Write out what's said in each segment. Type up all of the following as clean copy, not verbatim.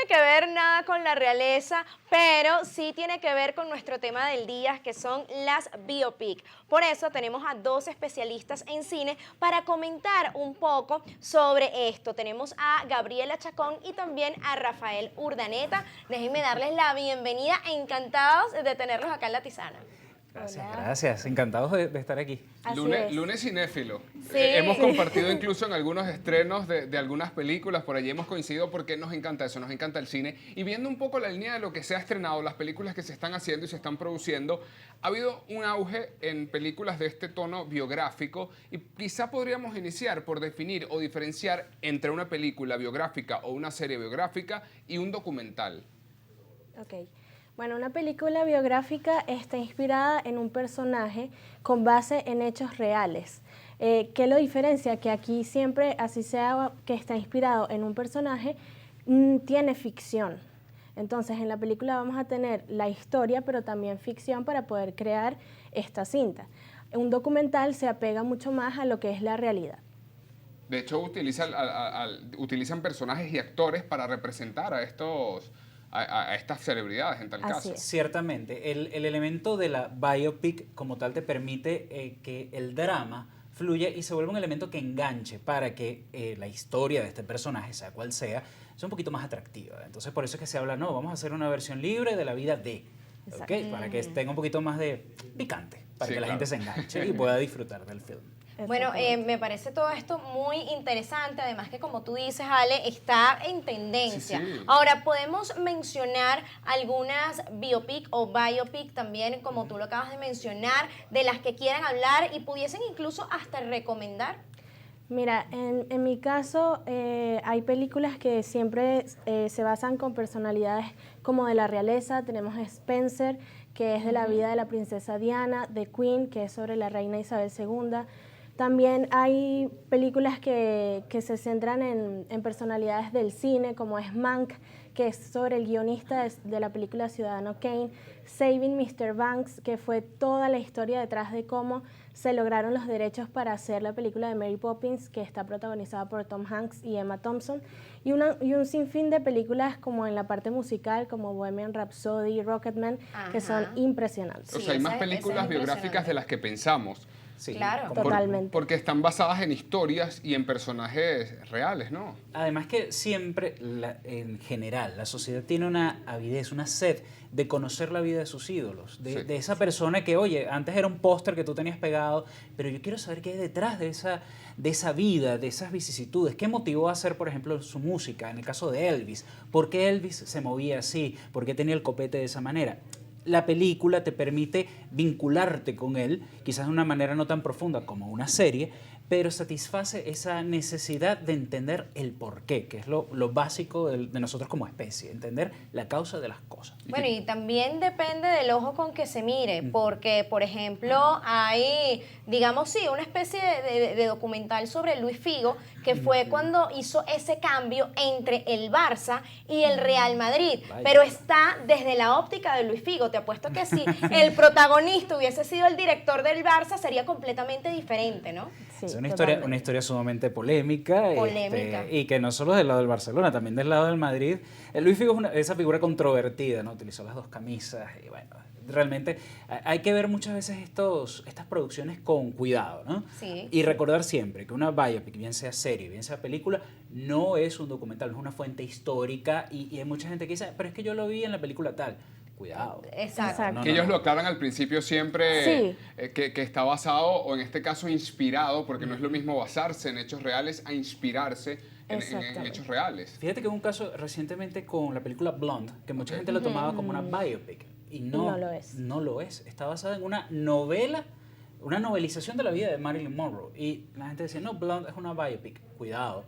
tiene que ver nada con la realeza, pero sí tiene que ver con nuestro tema del día, que son las biopic. Por eso tenemos a dos especialistas en cine para comentar un poco sobre esto. Tenemos a Gabriela Chacón y también a Rafael Urdaneta. Déjenme darles la bienvenida, encantados de tenerlos acá en La Tisana. Gracias, Hola. gracias. Encantados de estar aquí. Así Lunes, es. lunes cinéfilo. Sí. Hemos compartido incluso en algunos estrenos de algunas películas, por allí hemos coincidido porque nos encanta eso, nos encanta el cine. Y viendo un poco la línea de lo que se ha estrenado, las películas que se están haciendo y se están produciendo, ha habido un auge en películas de este tono biográfico y quizá podríamos iniciar por definir o diferenciar entre una película biográfica o una serie biográfica y un documental. Ok. Bueno, una película biográfica está inspirada en un personaje con base en hechos reales. ¿Qué lo diferencia? Que aquí siempre, así sea que está inspirado en un personaje, tiene ficción. Entonces, en la película vamos a tener la historia, pero también ficción para poder crear esta cinta. Un documental se apega mucho más a lo que es la realidad. De hecho, utilizan personajes y actores para representar a estas celebridades en tal Así caso. es. Ciertamente, el elemento de la biopic como tal te permite que el drama fluya y se vuelva un elemento que enganche para que la historia de este personaje, sea cual sea un poquito más atractiva. Entonces, por eso es que se habla, no, vamos a hacer una versión libre de la vida de, ¿ok? Para que tenga un poquito más de picante, para Sí, que la claro. gente se enganche y pueda disfrutar del film. Bueno, me parece todo esto muy interesante, además que como tú dices, Ale, está en tendencia. Sí, sí. Ahora, podemos mencionar algunas biopic o biopic también, como tú lo acabas de mencionar, de las que quieran hablar y pudiesen incluso hasta recomendar. Mira, en mi caso hay películas que siempre se basan con personalidades como de la realeza. Tenemos Spencer, que es de la vida de la princesa Diana, The Queen, que es sobre la reina Isabel II. También hay películas que se centran en personalidades del cine, como es Mank, que es sobre el guionista de la película Ciudadano Kane, Saving Mr. Banks, que fue toda la historia detrás de cómo se lograron los derechos para hacer la película de Mary Poppins, que está protagonizada por Tom Hanks y Emma Thompson, y un sinfín de películas como en la parte musical, como Bohemian Rhapsody, Rocketman, que son impresionantes. O Sí, sea, hay más esa es películas biográficas impresionante. de las que pensamos. Sí, Claro. como- Totalmente. Porque están basadas en historias y en personajes reales, ¿no? Además que siempre, en general, la sociedad tiene una avidez, una sed de conocer la vida de sus ídolos, Sí. de esa persona que, oye, antes era un póster que tú tenías pegado, pero yo quiero saber qué hay detrás de esa vida, de esas vicisitudes. ¿Qué motivó a hacer, por ejemplo, su música? En el caso de Elvis, ¿por qué Elvis se movía así? ¿Por qué tenía el copete de esa manera? La película te permite vincularte con él, quizás de una manera no tan profunda como una serie, pero satisface esa necesidad de entender el porqué, que es lo básico de nosotros como especie, entender la causa de las cosas. Bueno, y también depende del ojo con que se mire, porque, por ejemplo, hay, digamos, sí, una especie de documental sobre Luis Figo, que fue cuando hizo ese cambio entre el Barça y el Real Madrid, Vaya. pero está desde la óptica de Luis Figo. Te apuesto que si el protagonista hubiese sido el director del Barça, sería completamente diferente, ¿no? Sí, Es totalmente. una historia sumamente polémica, Polémica. y que no solo del lado del Barcelona, también del lado del Madrid. Luis Figo es esa figura controvertida, ¿no? Utilizó las dos camisas y bueno, realmente hay que ver muchas veces estas producciones con cuidado, ¿no? Sí. Y recordar siempre que una biopic, bien sea serie, bien sea película, no es un documental, no es una fuente histórica y hay mucha gente que dice, pero es que yo lo vi en la película tal. Cuidado. Exacto. Que ellos lo aclaran al principio siempre, Sí. que está basado, o en este caso inspirado, porque no es lo mismo basarse en hechos reales a inspirarse en Exactamente. hechos reales. Fíjate que hubo un caso recientemente con la película Blonde, que mucha gente lo tomaba como una biopic. Y No lo es. No lo es. Está basada en una novela, una novelización de la vida de Marilyn Monroe. Y la gente decía, no, Blonde es una biopic. Cuidado.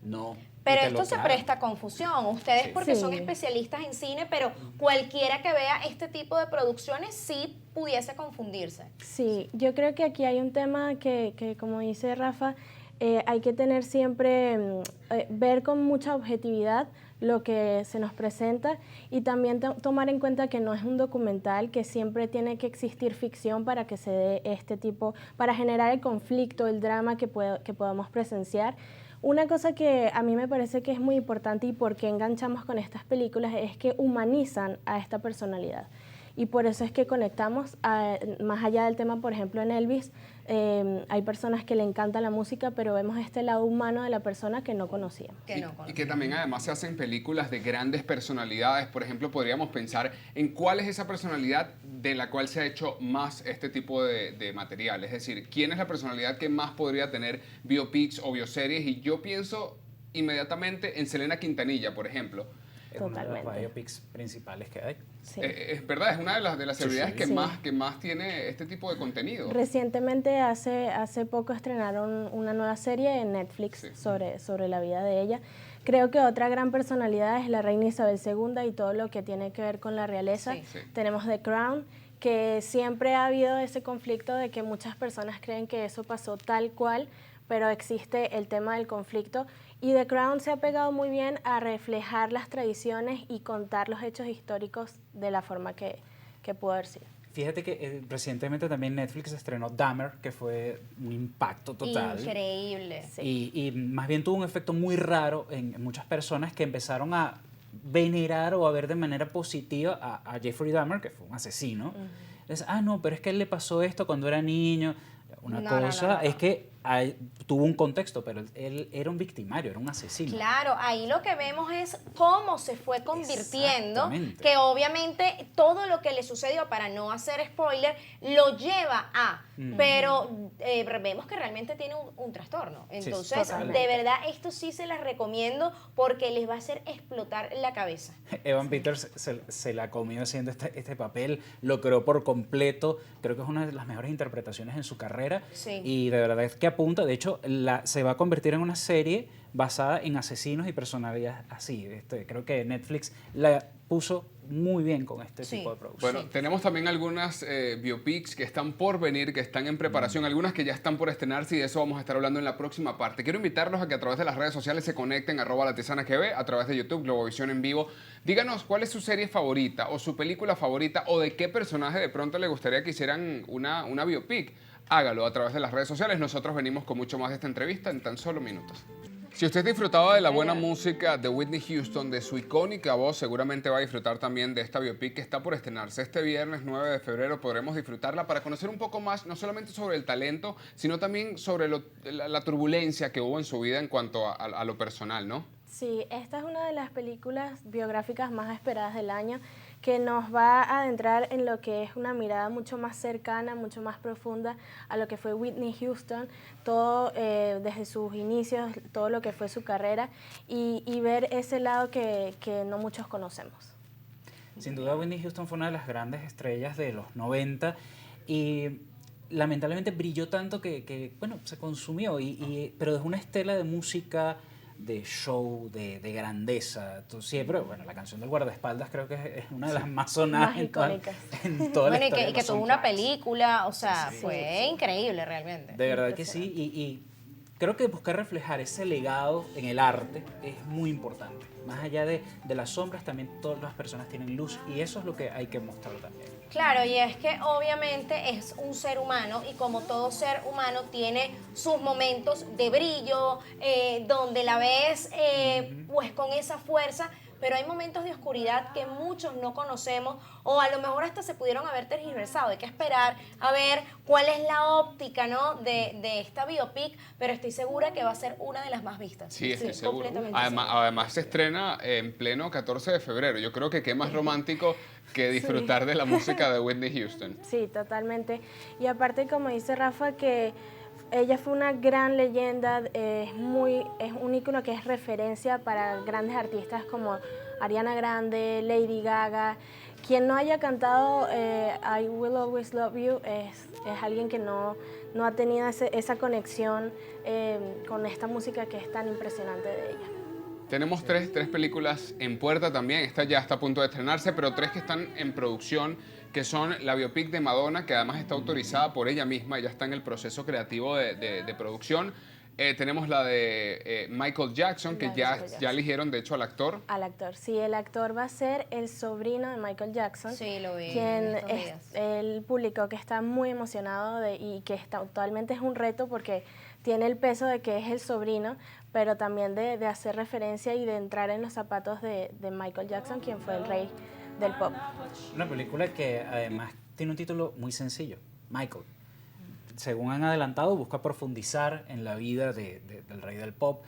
No. Pero Y te lo esto se aclaran. presta a confusión. Ustedes Sí. porque Sí. son especialistas en cine, pero cualquiera que vea este tipo de producciones sí pudiese confundirse. Sí, yo creo que aquí hay un tema que como dice Rafa, hay que tener siempre, ver con mucha objetividad lo que se nos presenta y también tomar en cuenta que no es un documental, que siempre tiene que existir ficción para que se dé este tipo, para generar el conflicto, el drama que podamos presenciar. Una cosa que a mí me parece que es muy importante y por qué enganchamos con estas películas es que humanizan a esta personalidad. Y por eso es que conectamos, más allá del tema, por ejemplo, en Elvis, hay personas que le encanta la música, pero vemos este lado humano de la persona que no conocíamos. Y que también además se hacen películas de grandes personalidades. Por ejemplo, podríamos pensar en cuál es esa personalidad de la cual se ha hecho más este tipo de material. Es decir, quién es la personalidad que más podría tener biopics o bioseries. Y yo pienso inmediatamente en Selena Quintanilla, por ejemplo. Es una de las Totalmente. biopics principales que hay. Sí. Es verdad, es una de las celebridades sí. que más tiene este tipo de contenido. Recientemente, hace poco, estrenaron una nueva serie en Netflix Sí. sobre la vida de ella. Creo que otra gran personalidad es la reina Isabel II y todo lo que tiene que ver con la realeza. Sí. Sí. Tenemos The Crown, que siempre ha habido ese conflicto de que muchas personas creen que eso pasó tal cual, pero existe el tema del conflicto. Y The Crown se ha pegado muy bien a reflejar las tradiciones y contar los hechos históricos de la forma que pudo haber sido. Fíjate que recientemente también Netflix estrenó Dahmer, que fue un impacto total. Increíble. Sí. Y más bien tuvo un efecto muy raro en muchas personas que empezaron a venerar o a ver de manera positiva a Jeffrey Dahmer, que fue un asesino. Entonces, no, pero es que él le pasó esto cuando era niño. Una No, no, cosa no. es que tuvo un contexto, pero él era un victimario, era un asesino. Claro, ahí lo que vemos es cómo se fue convirtiendo, Exactamente. que obviamente todo lo que le sucedió, para no hacer spoiler, lo lleva a, pero vemos que realmente tiene un trastorno. Entonces, totalmente. de verdad, esto sí se las recomiendo porque les va a hacer explotar la cabeza. Evan Peters se la comió haciendo este papel, lo creó por completo, creo que es una de las mejores interpretaciones en su carrera Sí. y de verdad es que apunta, de hecho se va a convertir en una serie basada en asesinos y personalidades así. Creo que Netflix la puso muy bien con este Sí. tipo de producción. Bueno, tenemos también algunas biopics que están por venir, que están en preparación, algunas que ya están por estrenarse y de eso vamos a estar hablando en la próxima parte. Quiero invitarlos a que a través de las redes sociales se conecten, @latisanaTV, a través de YouTube, Globovisión en vivo. Díganos cuál es su serie favorita o su película favorita o de qué personaje de pronto le gustaría que hicieran una biopic. Hágalo a través de las redes sociales. Nosotros venimos con mucho más de esta entrevista en tan solo minutos. Si usted disfrutaba de la buena música de Whitney Houston, de su icónica voz, seguramente va a disfrutar también de esta biopic que está por estrenarse. Este viernes 9 de febrero podremos disfrutarla para conocer un poco más, no solamente sobre el talento, sino también sobre la turbulencia que hubo en su vida en cuanto a lo personal, ¿no? Sí, esta es una de las películas biográficas más esperadas del año, que nos va a adentrar en lo que es una mirada mucho más cercana, mucho más profunda a lo que fue Whitney Houston, todo desde sus inicios, todo lo que fue su carrera y ver ese lado que no muchos conocemos. Sin duda Whitney Houston fue una de las grandes estrellas de los 90 y lamentablemente brilló tanto que bueno, se consumió, pero dejó una estela de música, de show, de grandeza. Siempre, bueno, la canción del guardaespaldas creo que es una de las más sonadas Más en toda icónicas. la Bueno, y historia que, de y que los tuvo una soundtracks. película, o sea, Sí, fue sí. increíble realmente. De verdad que sí, y creo que buscar reflejar ese legado en el arte es muy importante. Más allá de las sombras, también todas las personas tienen luz y eso es lo que hay que mostrar también. Claro, y es que obviamente es un ser humano y como todo ser humano tiene sus momentos de brillo, donde la ves pues con esa fuerza, pero hay momentos de oscuridad que muchos no conocemos o a lo mejor hasta se pudieron haber tergiversado. Hay que esperar a ver cuál es la óptica, ¿no?, de esta biopic, pero estoy segura que va a ser una de las más vistas. Sí, estoy seguro. completamente Además se estrena en pleno 14 de febrero. Yo creo que qué más romántico que disfrutar de la música de Whitney Houston. Sí, totalmente. Y aparte, como dice Rafa, que ella fue una gran leyenda, es un ícono que es referencia para grandes artistas como Ariana Grande, Lady Gaga. Quien no haya cantado I Will Always Love You es alguien que no ha tenido esa conexión con esta música que es tan impresionante de ella. Tenemos tres películas en puerta también. Esta ya está a punto de estrenarse, pero tres que están en producción, que son la biopic de Madonna, que además está autorizada por ella misma, ya está en el proceso creativo de producción. Tenemos la de Michael Jackson, que La de ya, Michael ya Jackson. eligieron, de hecho, al actor. Al actor, sí, el actor va a ser el sobrino de Michael Jackson. Sí, lo vi Quien en estos días. él publicó que está muy emocionado y que actualmente es un reto porque tiene el peso de que es el sobrino, pero también de hacer referencia y de entrar en los zapatos de Michael Jackson, quien fue el rey del pop. Una película que además tiene un título muy sencillo, Michael. Según han adelantado, busca profundizar en la vida del rey del pop,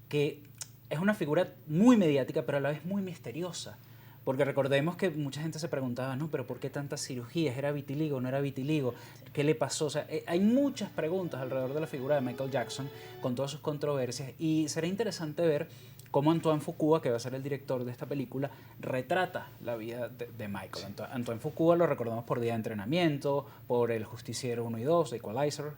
que es una figura muy mediática, pero a la vez muy misteriosa. Porque recordemos que mucha gente se preguntaba, no, pero ¿por qué tantas cirugías? ¿Era vitiligo? ¿No era vitiligo? ¿Qué le pasó? O sea, hay muchas preguntas alrededor de la figura de Michael Jackson con todas sus controversias, y será interesante ver cómo Antoine Fuqua, que va a ser el director de esta película, retrata la vida de Michael. Antoine Fuqua lo recordamos por Día de Entrenamiento, por El Justiciero 1 y 2, Equalizer,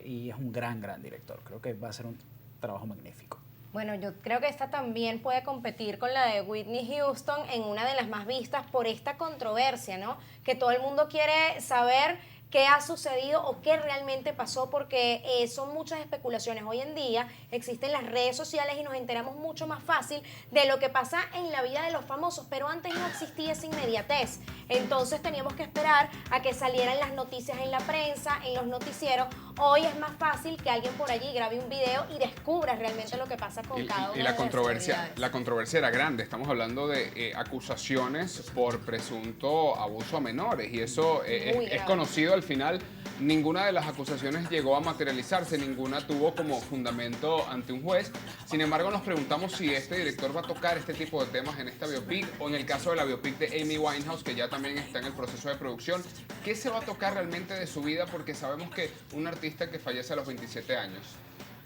y es un gran director. Creo que va a ser un trabajo magnífico. Bueno, yo creo que esta también puede competir con la de Whitney Houston en una de las más vistas por esta controversia, ¿no? Que todo el mundo quiere saber qué ha sucedido o qué realmente pasó, porque son muchas especulaciones. Hoy en día existen las redes sociales y nos enteramos mucho más fácil de lo que pasa en la vida de los famosos, pero antes no existía esa inmediatez. Entonces teníamos que esperar a que salieran las noticias en la prensa, en los noticieros. Hoy es más fácil que alguien por allí grabe un video y descubra realmente lo que pasa con cada una y de la las controversia, celebridades. la controversia era grande. Estamos hablando de acusaciones por presunto abuso a menores, y eso es grave. conocido. Al final, ninguna de las acusaciones llegó a materializarse, ninguna tuvo como fundamento ante un juez. Sin embargo, nos preguntamos si este director va a tocar este tipo de temas en esta biopic, o en el caso de la biopic de Amy Winehouse, que ya también está en el proceso de producción. ¿Qué se va a tocar realmente de su vida? Porque sabemos que un artista que fallece a los 27 años,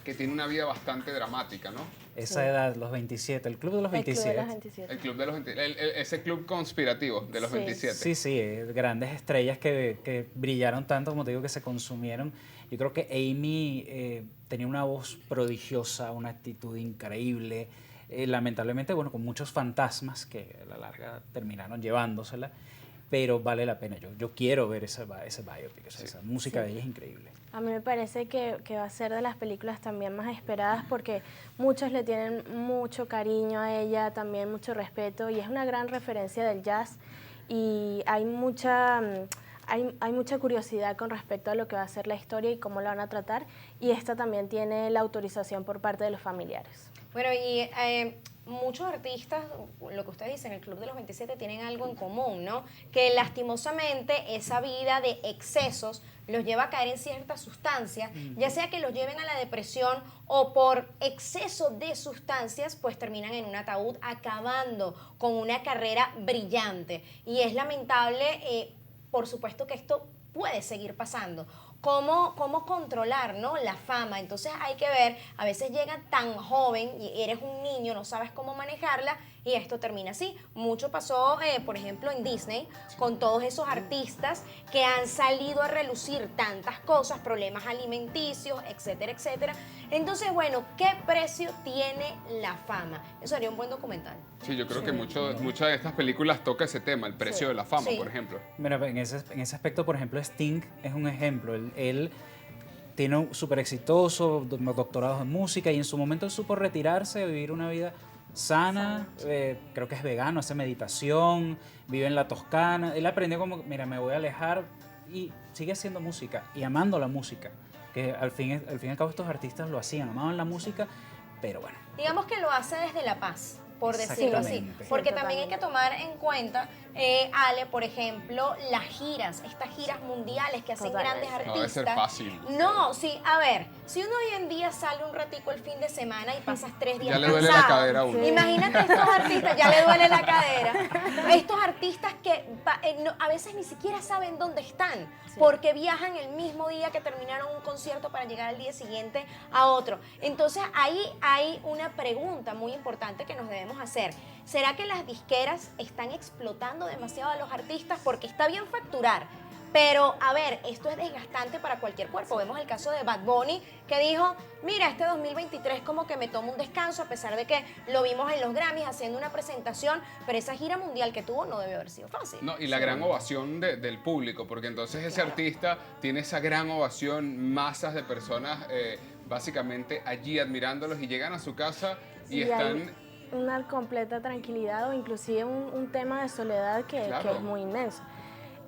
que tiene una vida bastante dramática, ¿no? Esa edad, los 27, el club de los 27. El Club de los 27. El club de los 27, ese club conspirativo de los Sí. 27. Sí, sí, grandes estrellas que brillaron tanto, como te digo, que se consumieron. Yo creo que Amy tenía una voz prodigiosa, una actitud increíble. Lamentablemente, bueno, con muchos fantasmas que a la larga terminaron llevándosela, pero vale la pena. Yo quiero ver ese biopic, o sea, esa música de ella es increíble. A mí me parece que va a ser de las películas también más esperadas, porque muchos le tienen mucho cariño a ella, también mucho respeto, y es una gran referencia del jazz, y hay mucha curiosidad con respecto a lo que va a ser la historia y cómo la van a tratar, y esta también tiene la autorización por parte de los familiares. Bueno, y muchos artistas, lo que ustedes dicen, el Club de los 27, tienen algo en común, ¿no? Que lastimosamente esa vida de excesos los lleva a caer en ciertas sustancias, ya sea que los lleven a la depresión o por exceso de sustancias, pues terminan en un ataúd acabando con una carrera brillante. Y es lamentable, por supuesto que esto puede seguir pasando. ¿Cómo controlar, ¿no?, la fama? Entonces hay que ver, a veces llega tan joven y eres un niño, no sabes cómo manejarla, y esto termina así. Mucho pasó, por ejemplo, en Disney, con todos esos artistas que han salido a relucir tantas cosas, problemas alimenticios, etcétera, etcétera. Entonces, bueno, ¿qué precio tiene la fama? Eso sería un buen documental. Sí, yo creo que muchas de estas películas toca ese tema, el precio de la fama, Sí. por ejemplo. Mira, en ese aspecto, por ejemplo, Sting es un ejemplo. Él tiene un súper exitoso, doctorados en música, y en su momento él supo retirarse, vivir una vida sana, creo que es vegano, hace meditación, vive en la Toscana. Él aprendió como, mira, me voy a alejar, y sigue haciendo música y amando la música, que al fin y al cabo estos artistas lo hacían, amaban la música, pero bueno. Digamos que lo hace desde la paz, por decirlo así. Exactamente. Porque Sí, también hay que tomar en cuenta, Ale, por ejemplo, las giras, estas giras mundiales que hacen Totalmente. grandes No artistas. debe ser fácil. No, sí, a ver, si uno hoy en día sale un ratico el fin de semana y pasas 3 días Ya le duele la cansado, cadera a uno. Sí. Imagínate estos artistas, ya le duele la cadera. Estos artistas que a veces ni siquiera saben dónde están, porque viajan el mismo día que terminaron un concierto para llegar al día siguiente a otro. Entonces ahí hay una pregunta muy importante que nos debemos hacer. ¿Será que las disqueras están explotando demasiado a los artistas? Porque está bien facturar, pero a ver, esto es desgastante para cualquier cuerpo. Vemos el caso de Bad Bunny, que dijo, mira, este 2023 como que me tomo un descanso, a pesar de que lo vimos en los Grammys haciendo una presentación, pero esa gira mundial que tuvo no debió haber sido fácil. No, y la gran ovación del público, porque entonces ese artista tiene esa gran ovación, masas de personas básicamente allí admirándolos, y llegan a su casa y hay están... una completa tranquilidad, o inclusive un tema de soledad que Claro. es muy inmenso.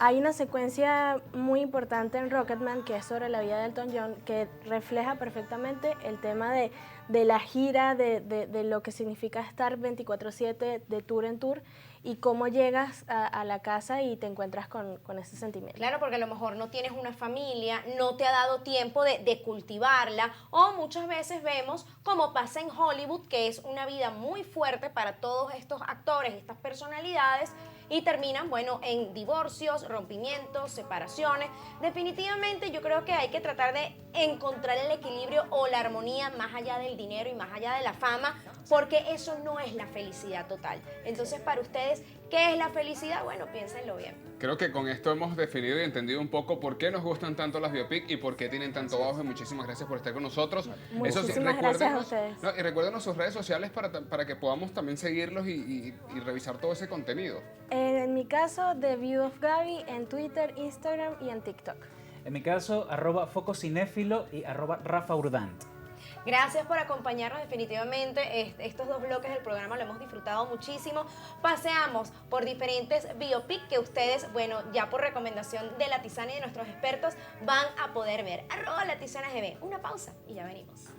Hay una secuencia muy importante en Rocketman que es sobre la vida de Elton John que refleja perfectamente el tema de la gira, de lo que significa estar 24/7 de tour en tour y cómo llegas a la casa y te encuentras con ese sentimiento. Claro, porque a lo mejor no tienes una familia, no te ha dado tiempo de cultivarla, o muchas veces vemos como pasa en Hollywood, que es una vida muy fuerte para todos estos actores, estas personalidades, y terminan, bueno, en divorcios, rompimientos, separaciones. Definitivamente yo creo que hay que tratar de encontrar el equilibrio o la armonía más allá del dinero y más allá de la fama, porque eso no es la felicidad total. Entonces, para ustedes, ¿qué es la felicidad? Bueno, piénsenlo bien. Creo que con esto hemos definido y entendido un poco por qué nos gustan tanto las biopic y por qué tienen tanto auge. Muchísimas gracias por estar con nosotros. Muchísimas gracias a ustedes. Y recuérdenos sus redes sociales para que podamos también seguirlos y revisar todo ese contenido. En mi caso, The View of Gaby en Twitter, Instagram y en TikTok. En mi caso, @fococinéfilo y @rafaurdant. Gracias por acompañarnos, definitivamente estos dos bloques del programa lo hemos disfrutado muchísimo. Paseamos por diferentes biopic que ustedes, bueno, ya por recomendación de La Tisana y de nuestros expertos van a poder ver. @LaTisanaGB. Una pausa y ya venimos.